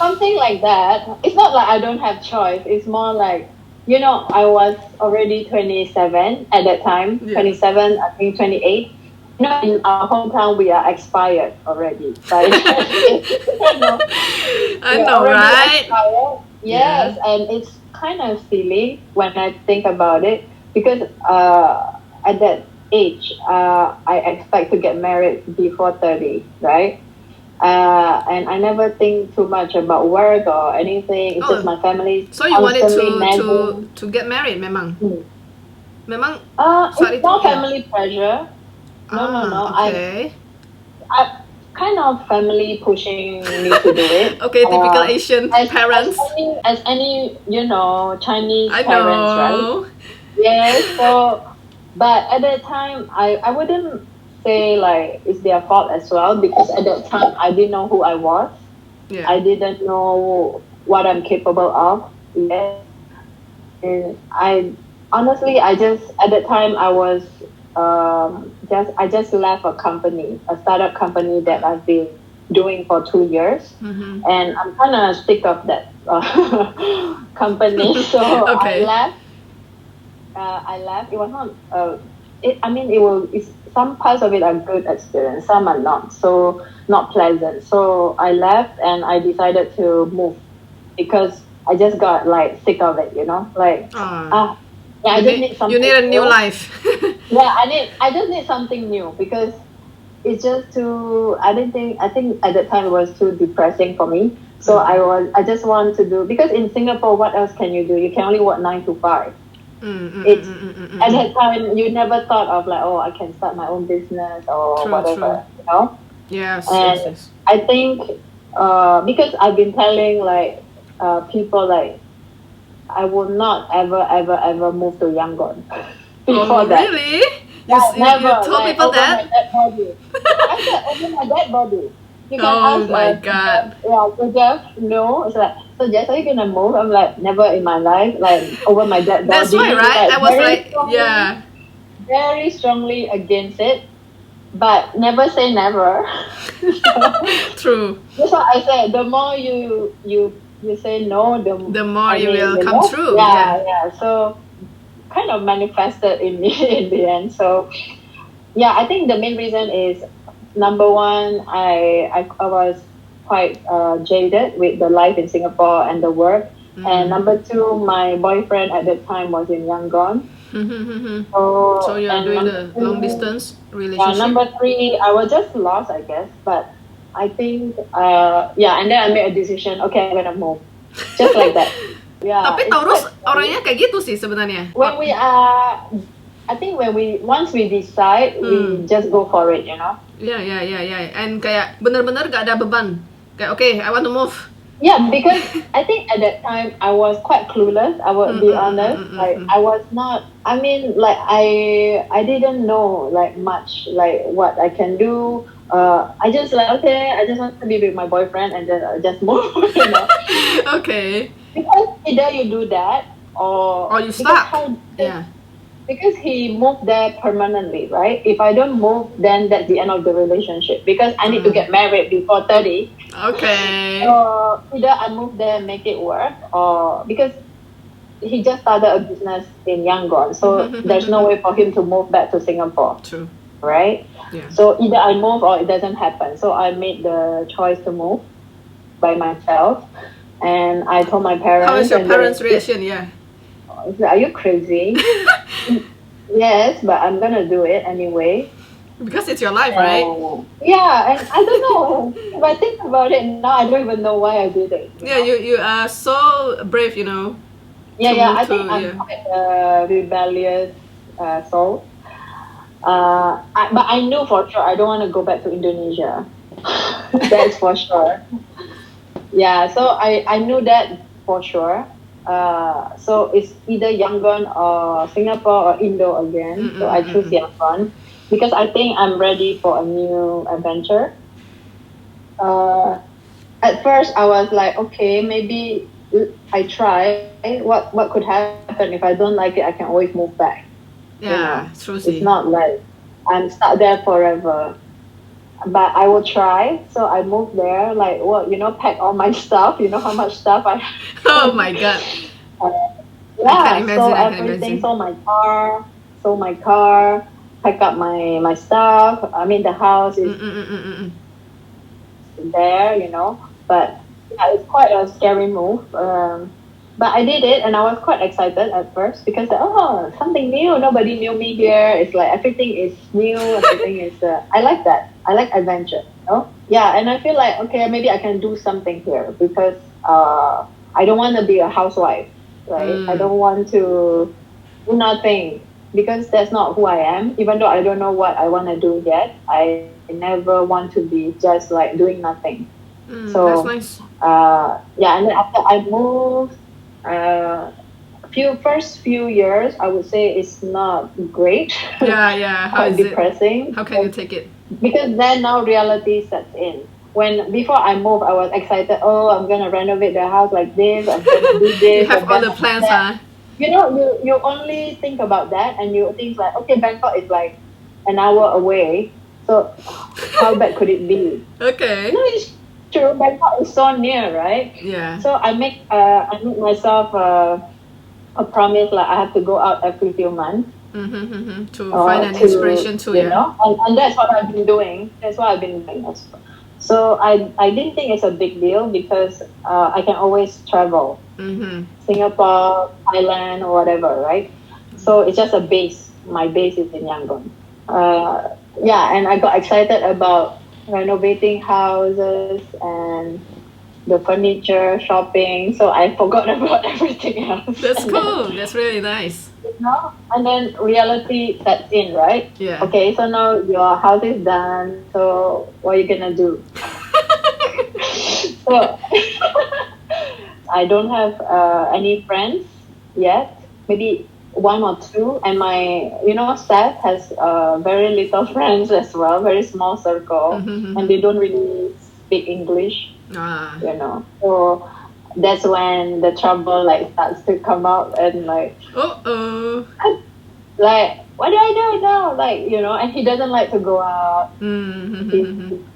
Speaker 2: something like that. It's not like I don't have choice. It's more like, I was already 27 at that time.
Speaker 1: Yeah.
Speaker 2: 27, I think 28. In our hometown, we are expired already. Like,
Speaker 1: I know, right?
Speaker 2: Expired. Yes, and it's kind of silly when I think about it because at that age, I expect to get married before 30, right? And I never think too much about work or anything. It's just my family.
Speaker 1: So you wanted
Speaker 2: constantly
Speaker 1: to get married, memang? Memang
Speaker 2: it's not family pressure. No.
Speaker 1: Okay.
Speaker 2: I kind of family pushing me to do it.
Speaker 1: Okay, typical Asian parents.
Speaker 2: As any Chinese
Speaker 1: I
Speaker 2: parents, right?
Speaker 1: know.
Speaker 2: Yes. So, but at that time, I wouldn't say like it's their fault as well because at that time I didn't know who I was.
Speaker 1: Yeah.
Speaker 2: I didn't know what I'm capable of. Yes. And I honestly, I just at that time I was I just left a startup company that I've been doing for 2 years, and I'm kind of sick of that company. So
Speaker 1: Okay.
Speaker 2: I left. It was not. Some parts of it are good experience. Some are not. So not pleasant. So I left and I decided to move because I just got like sick of it. I just need something.
Speaker 1: You need a new life.
Speaker 2: Yeah, I just need something new because it's just too. I think at that time it was too depressing for me. So I just want to do because in Singapore, what else can you do? You can only work 9 to 5. At that time you never thought of like, I can start my own business or whatever.
Speaker 1: Yes.
Speaker 2: And I think because I've been telling like people like I will not ever move to Yangon. Before that.
Speaker 1: Really?
Speaker 2: Never.
Speaker 1: You told people that?
Speaker 2: I said over my dead body. You can
Speaker 1: Oh
Speaker 2: ask,
Speaker 1: my God.
Speaker 2: so Jeff, no. It's like, so Jeff, are you gonna move? I'm like, never in my life, like over my dead body.
Speaker 1: That's why, right?
Speaker 2: Like,
Speaker 1: I was like, yeah.
Speaker 2: Very strongly against it, but never say never.
Speaker 1: True.
Speaker 2: That's what I said. The more you say no, the
Speaker 1: more it will come true.
Speaker 2: Yeah. So kind of manifested in me in the end. So yeah, I think the main reason is number one, I was quite jaded with the life in Singapore and the work. And number two, my boyfriend at that time was in Yangon.
Speaker 1: So you're doing the long distance relationship?
Speaker 2: Number three, I was just lost, I guess. But I think, and then I made a decision, okay, I'm gonna move. Just like that. Yeah.
Speaker 1: Tapi Taurus orangnya kayak gitu sih sebenarnya.
Speaker 2: When we are, I think once we decide, we just go for it,
Speaker 1: Yeah. And kayak bener-bener gak ada beban. Kayak okay, I want to move.
Speaker 2: Yeah, because I think at that time I was quite clueless. I would be honest. I was not. I mean, like I didn't know like much like what I can do. I just like okay, I just want to be with my boyfriend and then just move.
Speaker 1: Okay.
Speaker 2: Because either you do that or
Speaker 1: you stop.
Speaker 2: Because he moved there permanently, right? If I don't move, then that's the end of the relationship. Because I need to get married before 30.
Speaker 1: Okay.
Speaker 2: So either I move there and make it work, or because he just started a business in Yangon, so there's no way for him to move back to Singapore.
Speaker 1: True.
Speaker 2: Right?
Speaker 1: Yeah.
Speaker 2: So either I move or it doesn't happen. So I made the choice to move by myself. And I told my parents.
Speaker 1: How is your parents' reaction? Yeah.
Speaker 2: Are you crazy? Yes, but I'm gonna do it anyway.
Speaker 1: Because it's your life, right?
Speaker 2: Yeah, and I don't know. If I think about it now, I don't even know why I did it.
Speaker 1: You are so brave,
Speaker 2: Yeah. I think I'm quite a rebellious soul. But I knew for sure I don't want to go back to Indonesia. That's for sure. Yeah, so I knew that for sure. So it's either Yangon or Singapore or Indo again. So I choose Yangon because I think I'm ready for a new adventure. At first I was like, okay, maybe I try. What could happen if I don't like it? I can always move back.
Speaker 1: Yeah, true.
Speaker 2: It's not like I'm stuck there forever. but I will try. So I moved there, like, well, pack all my stuff. You know how much stuff I
Speaker 1: Oh my god.
Speaker 2: uh,
Speaker 1: I can
Speaker 2: yeah,
Speaker 1: imagine.
Speaker 2: so
Speaker 1: I can
Speaker 2: everything,
Speaker 1: imagine.
Speaker 2: sold my car, pack up my stuff. I mean, the house is there, but yeah, it's quite a scary move. But I did it, and I was quite excited at first because something new. Nobody knew me here. It's like everything is new. Everything is. I like that. I like adventure. Yeah, and I feel like okay, maybe I can do something here because I don't want to be a housewife, right? I don't want to do nothing because that's not who I am. Even though I don't know what I want to do yet, I never want to be just like doing nothing.
Speaker 1: That's nice.
Speaker 2: Yeah, and then after I moved, first few years, I would say it's not great.
Speaker 1: Yeah. How
Speaker 2: Quite
Speaker 1: is it?
Speaker 2: depressing.
Speaker 1: How can you take it?
Speaker 2: Because then now reality sets in. When before I moved, I was excited. Oh, I'm gonna renovate the house like this. I'm gonna do
Speaker 1: You
Speaker 2: this.
Speaker 1: have
Speaker 2: I'm
Speaker 1: all
Speaker 2: gonna
Speaker 1: the
Speaker 2: do
Speaker 1: plans,
Speaker 2: that.
Speaker 1: huh?
Speaker 2: You only think about that, and you think like, okay, Bangkok is like an hour away. So how bad could it be?
Speaker 1: Okay.
Speaker 2: No, it's true. Bangkok is so near, right?
Speaker 1: Yeah.
Speaker 2: So I make myself a promise like I have to go out every few months.
Speaker 1: To find an inspiration too, yeah.
Speaker 2: And that's what I've been doing. That's what I've been doing. So I didn't think it's a big deal because I can always travel. Singapore, Thailand, or whatever, right? So it's just a base. My base is in Yangon. Yeah, and I got excited about renovating houses and the furniture, shopping. So I forgot about everything else.
Speaker 1: That's cool. That's really nice.
Speaker 2: And then reality sets in, right?
Speaker 1: Yeah.
Speaker 2: Okay, so now your house is done. So what are you gonna do? So I don't have any friends yet. Maybe one or two, and my staff has very little friends as well. Very small circle, and they don't really speak English. So that's when the trouble like starts to come out and like like what do I do now, like and he doesn't like to go out. He's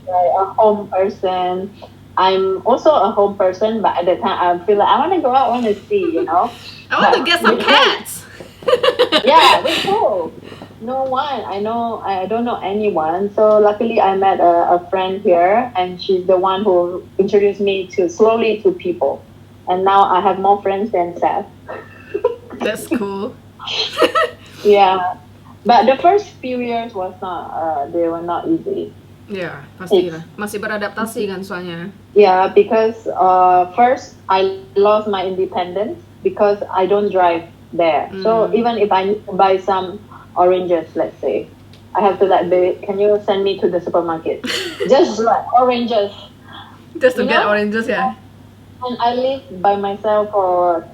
Speaker 2: like a home person. I'm also a home person, but at the time I feel like I want to go out, I want to see,
Speaker 1: I want to get some cats.
Speaker 2: Yeah, we cool. No one. I don't know anyone. So luckily I met a friend here, and she's the one who introduced me slowly to people. And now I have more friends than Seth.
Speaker 1: That's cool.
Speaker 2: Yeah. But the first few years they were not easy.
Speaker 1: Yeah, pastilah. Masih beradaptasi kan soalnya.
Speaker 2: Yeah, because first I lost my independence because I don't drive there. So even if I need to buy some oranges, let's say, I have to like, babe, can you send me to the supermarket? Just like oranges.
Speaker 1: Just to get oranges, yeah.
Speaker 2: And I lived by myself for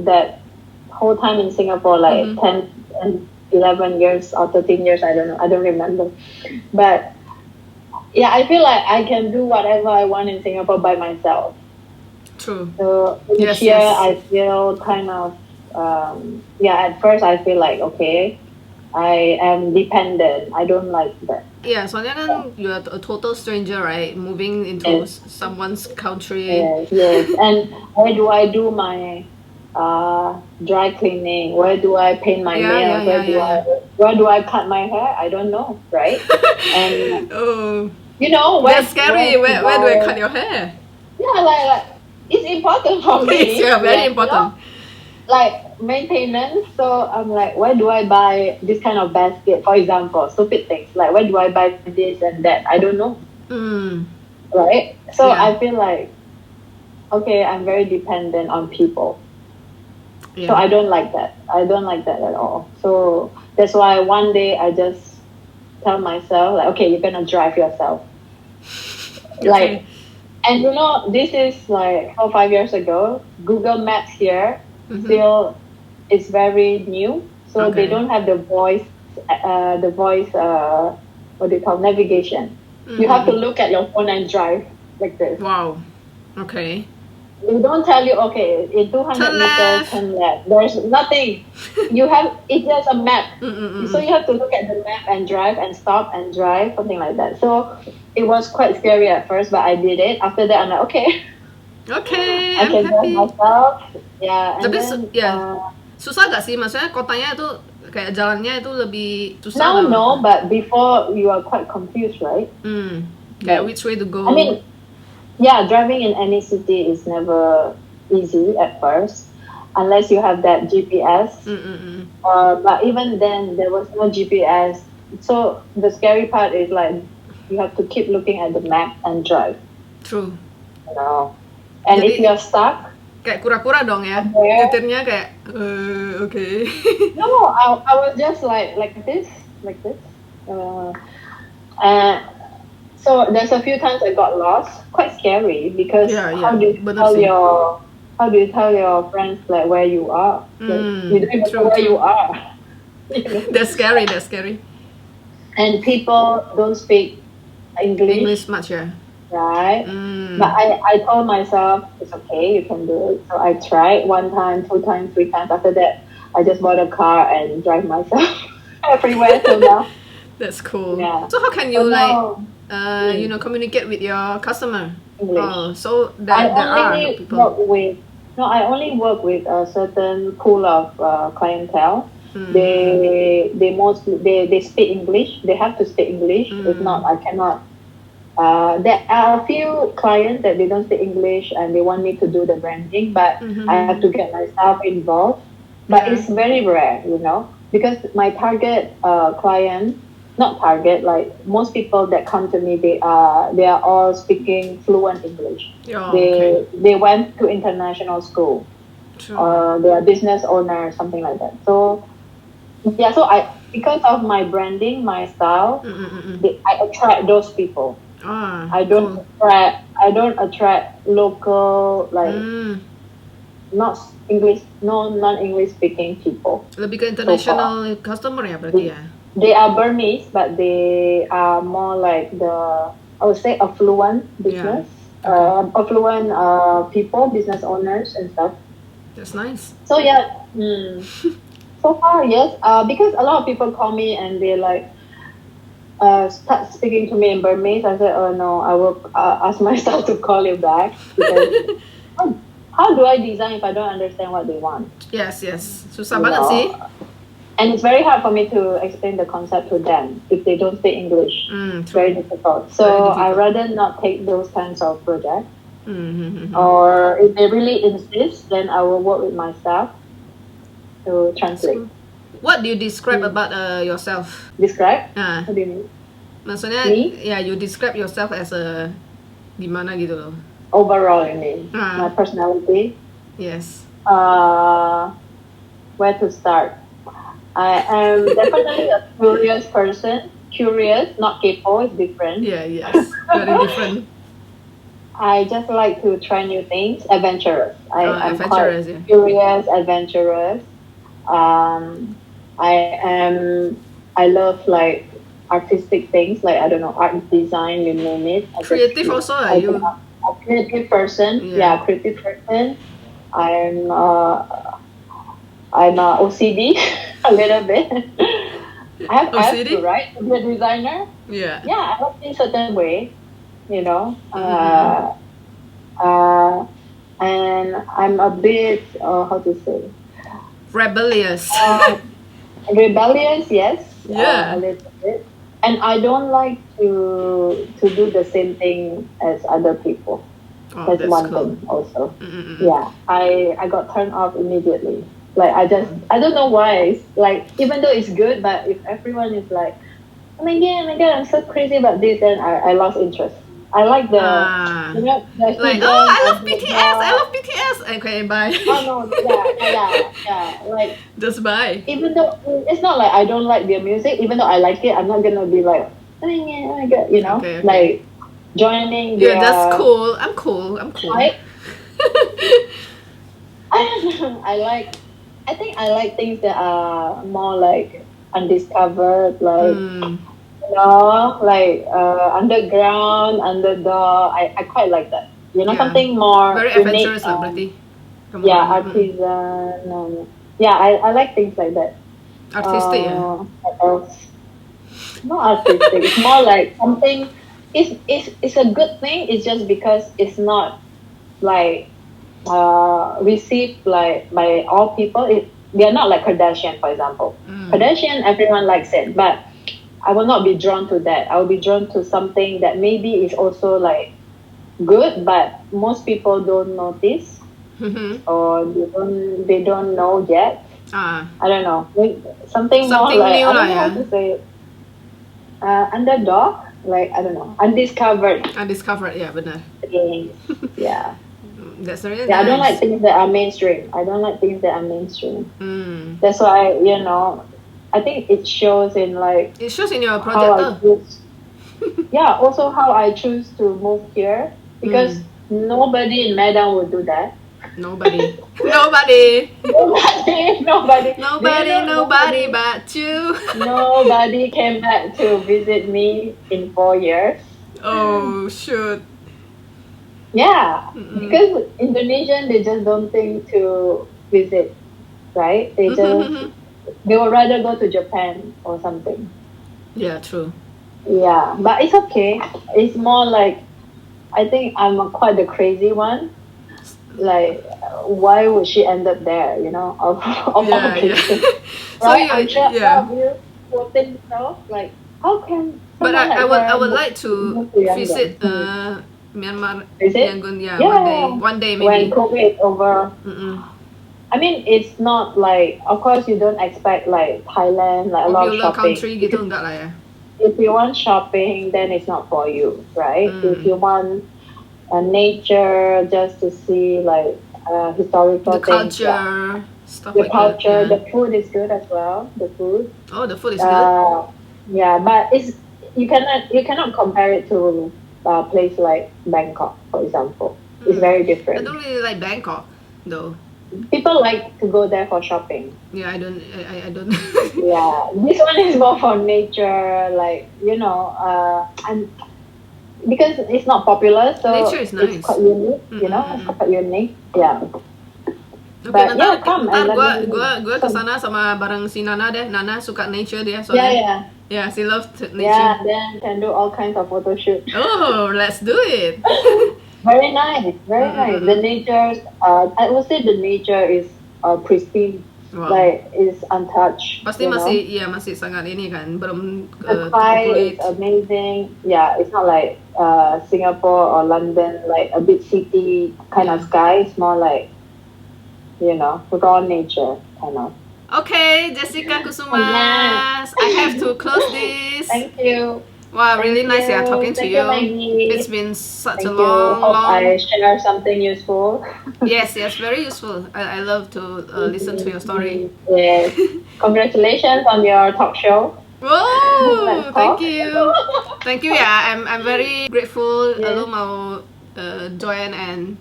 Speaker 2: that whole time in Singapore, like 10 and 11 years or 13 years, I don't know. I don't remember. But yeah, I feel like I can do whatever I want in Singapore by myself.
Speaker 1: True.
Speaker 2: So here I feel kind of, at first I feel like, okay, I am dependent. I don't like that.
Speaker 1: Yeah, soalnya kan you're a total stranger, right? Moving into someone's country.
Speaker 2: Yes. And where do I do my dry cleaning? Where do I paint my nails? Where do I cut my hair? I don't know, right? And
Speaker 1: that's scary. Where do I cut your hair?
Speaker 2: Yeah, like it's important for me.
Speaker 1: Yeah, very important.
Speaker 2: Like maintenance. So I'm like, where do I buy this kind of basket? For example, stupid things like where do I buy this and that? I don't know. Right? So I feel like, okay, I'm very dependent on people. So I don't like that. I don't like that at all. So that's why one day I just tell myself like, okay, you're gonna drive yourself. Like, and this is like 4 or 5 years ago. Google Maps here still is very new, so they don't have the voice, what do you call, navigation. You have to look at your phone and drive like this.
Speaker 1: Wow. Okay.
Speaker 2: They don't tell you, okay, in 200
Speaker 1: Turn
Speaker 2: meters,
Speaker 1: left.
Speaker 2: turn left. There's nothing. It's just a map. So you have to look at the map and drive and stop and drive, something like that. So it was quite scary at first, but I did it. After that, I'm like, okay,
Speaker 1: Okay,
Speaker 2: I
Speaker 1: I'm
Speaker 2: can drive
Speaker 1: happy.
Speaker 2: myself. Yeah, and
Speaker 1: Tapi
Speaker 2: then
Speaker 1: susah gak sih? Maksudnya kotanya itu kayak jalannya itu lebih susah
Speaker 2: now
Speaker 1: atau
Speaker 2: no,
Speaker 1: apa?
Speaker 2: but before you are quite confused, right?
Speaker 1: Kayak
Speaker 2: Like,
Speaker 1: which way to go?
Speaker 2: I mean, yeah, driving in any city is never easy at first, unless you have that GPS. But even then, there was no GPS. So the scary part is like you have to keep looking at the map and drive.
Speaker 1: True.
Speaker 2: You know, and
Speaker 1: Jadi,
Speaker 2: if you're stuck,
Speaker 1: kayak kura-kura dong ya.
Speaker 2: Somewhere.
Speaker 1: Nyetirnya kayak okay.
Speaker 2: no, I was just like this. And so there's a few times I got lost. Quite scary because how do you tell your friends like where you are? Like, you don't even know where you are.
Speaker 1: That's scary.
Speaker 2: And people don't speak English
Speaker 1: much, yeah.
Speaker 2: right? But I told myself it's okay, you can do it. So I tried 1 time, 2 times, 3 times. After that, I just bought a car and drive myself everywhere till now.
Speaker 1: That's cool.
Speaker 2: Yeah.
Speaker 1: So how can you
Speaker 2: now,
Speaker 1: communicate with your customer?
Speaker 2: English.
Speaker 1: Oh, so there are people.
Speaker 2: I only work with a certain pool of clientele. They speak English. They have to speak English. If not, I cannot. There are a few clients that they don't speak English and they want me to do the branding, but I have to get myself involved. But it's very rare, because my target client, not target, like most people that come to me, they are all speaking fluent English. They went to international school. Or they are business owners, something like that. So yeah, so because of my branding, my style, I attract those people. I don't attract local, like not English, non-English speaking people.
Speaker 1: Lebih ke international customer ya berarti ya.
Speaker 2: They are Burmese, but they are more like I would say affluent business, affluent people, business owners and stuff.
Speaker 1: That's nice.
Speaker 2: So yeah, so far yes, because a lot of people call me and they like start speaking to me in Burmese. I said, oh no, I will ask myself to call you back because how do I design if I don't understand what they want?
Speaker 1: Yes, susah banget sih.
Speaker 2: And it's very hard for me to explain the concept to them if they don't speak English. It's very difficult. So I rather not take those kinds of projects. Or if they really insist, then I will work with my staff to translate.
Speaker 1: What do you describe about yourself?
Speaker 2: Describe?
Speaker 1: What
Speaker 2: do you mean?
Speaker 1: Maksudnya, you describe yourself as a gimana gitu loh.
Speaker 2: Overall, you mean? My personality?
Speaker 1: Yes.
Speaker 2: Where to start? I am definitely a curious person. Curious, not kepo, it's different.
Speaker 1: Yes, very different.
Speaker 2: I just like to try new things. Adventurous. I'm
Speaker 1: adventurous,
Speaker 2: quite curious, adventurous. I love like artistic things, like I don't know, art design, you name it.
Speaker 1: Creative also, are you?
Speaker 2: A creative person. Yeah, creative person. I'm OCD a little bit. I have to, right? To be a designer.
Speaker 1: Yeah,
Speaker 2: I look in a certain way, and I'm a bit how to say,
Speaker 1: rebellious.
Speaker 2: Rebellious, yes.
Speaker 1: Yeah,
Speaker 2: a little bit. And I don't like to do the same thing as other people. That's one thing also. Yeah, I got turned off immediately. Like I don't know why. Like even though it's good, but if everyone is like, oh my god, I'm so crazy about this, then I lost interest. I like the
Speaker 1: like I love BTS. Okay, bye.
Speaker 2: Oh no, yeah. Like
Speaker 1: just bye.
Speaker 2: Even though it's not like I don't like their music, even though I like it, I'm not gonna be like, oh my god,
Speaker 1: Okay.
Speaker 2: Like joining their.
Speaker 1: Yeah, that's cool. I'm cool.
Speaker 2: Right? I think I like things that are more like undiscovered, like like underground, underdog. I quite like that. You know,
Speaker 1: Yeah.
Speaker 2: something more
Speaker 1: Very
Speaker 2: unique.
Speaker 1: adventurous lah berarti. Kamu
Speaker 2: Yeah,
Speaker 1: orang.
Speaker 2: artisan. Yeah, I like things like that.
Speaker 1: Artistic ya.
Speaker 2: What else? Not artistic. It's more like something. It's a good thing. It's just because it's not like received like by all people. They are not like Kardashian, for example. Kardashian, everyone likes it, but I will not be drawn to that. I will be drawn to something that maybe is also like good, but most people don't notice or they don't know yet. I don't know. Something more like
Speaker 1: new
Speaker 2: I don't
Speaker 1: lah,
Speaker 2: know how to say it. Underdog, like I don't know, undiscovered.
Speaker 1: Undiscovered, yeah, benar.
Speaker 2: Things. Yeah.
Speaker 1: That's really
Speaker 2: Yeah,
Speaker 1: nice.
Speaker 2: I don't like things that are mainstream. That's why, you know, I think it shows in like
Speaker 1: It shows in your
Speaker 2: how I
Speaker 1: projector.
Speaker 2: choose. Yeah, also how I choose to move here because nobody in Medan would do that.
Speaker 1: Nobody. Nobody.
Speaker 2: Nobody
Speaker 1: But you.
Speaker 2: Nobody came back to visit me in 4 years.
Speaker 1: Oh, shoot.
Speaker 2: Yeah, because Indonesian, they just don't think to visit, right? They would rather go to Japan or something.
Speaker 1: Yeah, true.
Speaker 2: Yeah, but it's okay. It's more like, I think I'm quite the crazy one. Like, why would she end up there? You know, of all places. Right? I'm sure all of you will think so. Like, how can?
Speaker 1: But I would like to
Speaker 2: move to Yangon?
Speaker 1: visit Myanmar,
Speaker 2: Visit?
Speaker 1: Yangon,
Speaker 2: Yeah.
Speaker 1: one day
Speaker 2: When
Speaker 1: maybe.
Speaker 2: COVID is over. I mean, it's not like, of course, you don't expect like Thailand, like a lot of
Speaker 1: Popular
Speaker 2: shopping.
Speaker 1: country gitu enggak lah ya.
Speaker 2: If you want shopping, then it's not for you, right? If you want nature, just to see like historical
Speaker 1: The
Speaker 2: things,
Speaker 1: culture, stuff
Speaker 2: the
Speaker 1: like
Speaker 2: culture,
Speaker 1: that.
Speaker 2: the food is good as well. The food.
Speaker 1: Oh, the food is good.
Speaker 2: Yeah, but you cannot compare it to a place like Bangkok, for example. It's very
Speaker 1: I
Speaker 2: different.
Speaker 1: don't really like Bangkok, though.
Speaker 2: People like to go there for shopping.
Speaker 1: Yeah, I don't.
Speaker 2: Yeah, this one is more for nature, like, you know, and because it's not popular, so
Speaker 1: Nature is nice.
Speaker 2: it's quite unique. You know, it's quite unique. Yeah.
Speaker 1: Oke,
Speaker 2: But
Speaker 1: ntar
Speaker 2: and let me-
Speaker 1: gua kesana sama bareng si Nana deh. Nana suka nature dia
Speaker 2: Yeah,
Speaker 1: soalnya.
Speaker 2: yeah.
Speaker 1: Yeah, she loves nature.
Speaker 2: Yeah, then can do all kinds of photo shoot.
Speaker 1: Oh, let's do it.
Speaker 2: Very nice, very nice. The nature, I would say the nature is pristine,
Speaker 1: Wow.
Speaker 2: like is untouched.
Speaker 1: Pasti
Speaker 2: you know?
Speaker 1: masih sangat ini kan, belum
Speaker 2: The sky is
Speaker 1: populate.
Speaker 2: amazing. Yeah, it's not like Singapore or London, like a big city kind of sky. It's more like, you know, raw nature kind of.
Speaker 1: Okay, Jessica Kusumas, I have to close this.
Speaker 2: Thank you.
Speaker 1: Wow, really nice
Speaker 2: you.
Speaker 1: talking to
Speaker 2: Thank
Speaker 1: you.
Speaker 2: you, Maggie.
Speaker 1: It's been such
Speaker 2: Thank
Speaker 1: a
Speaker 2: you.
Speaker 1: long.
Speaker 2: Hope I share something useful.
Speaker 1: Yes, very useful. I love to listen to your story.
Speaker 2: Yes. Congratulations on your talk show.
Speaker 1: Wow,
Speaker 2: Let's
Speaker 1: thank
Speaker 2: talk.
Speaker 1: you ya. I'm very grateful.
Speaker 2: Yes.
Speaker 1: Lu mau join and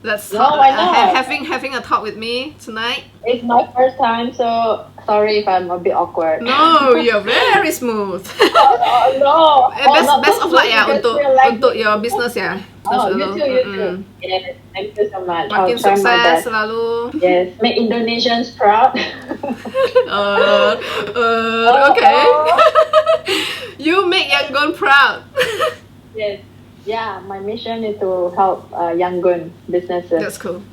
Speaker 1: let's
Speaker 2: No, why not?
Speaker 1: having a talk with me tonight.
Speaker 2: It's my first time, so sorry if I'm a bit awkward.
Speaker 1: No, you're very smooth.
Speaker 2: No.
Speaker 1: Best of luck ya untuk your business ya.
Speaker 2: Oh,
Speaker 1: Terus
Speaker 2: you
Speaker 1: lu.
Speaker 2: too. Yes, thank you so much.
Speaker 1: Makin
Speaker 2: I'll try my
Speaker 1: sukses
Speaker 2: best.
Speaker 1: selalu.
Speaker 2: Yes, make Indonesians proud.
Speaker 1: Okay. You make Yangon proud.
Speaker 2: Yes. Yeah, my mission is to help Yangon businesses.
Speaker 1: That's cool.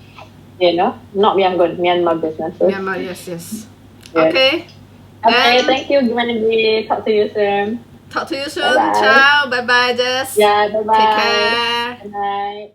Speaker 2: You know, not Yangon, Myanmar businesses.
Speaker 1: Myanmar, yes.
Speaker 2: Yes.
Speaker 1: Okay.
Speaker 2: Okay,
Speaker 1: Then
Speaker 2: thank you, Gimana. Talk to you soon.
Speaker 1: talk to you soon.
Speaker 2: Bye-bye.
Speaker 1: Ciao. Bye bye, Jess.
Speaker 2: Yeah, bye-bye.
Speaker 1: Take care.
Speaker 2: Good night.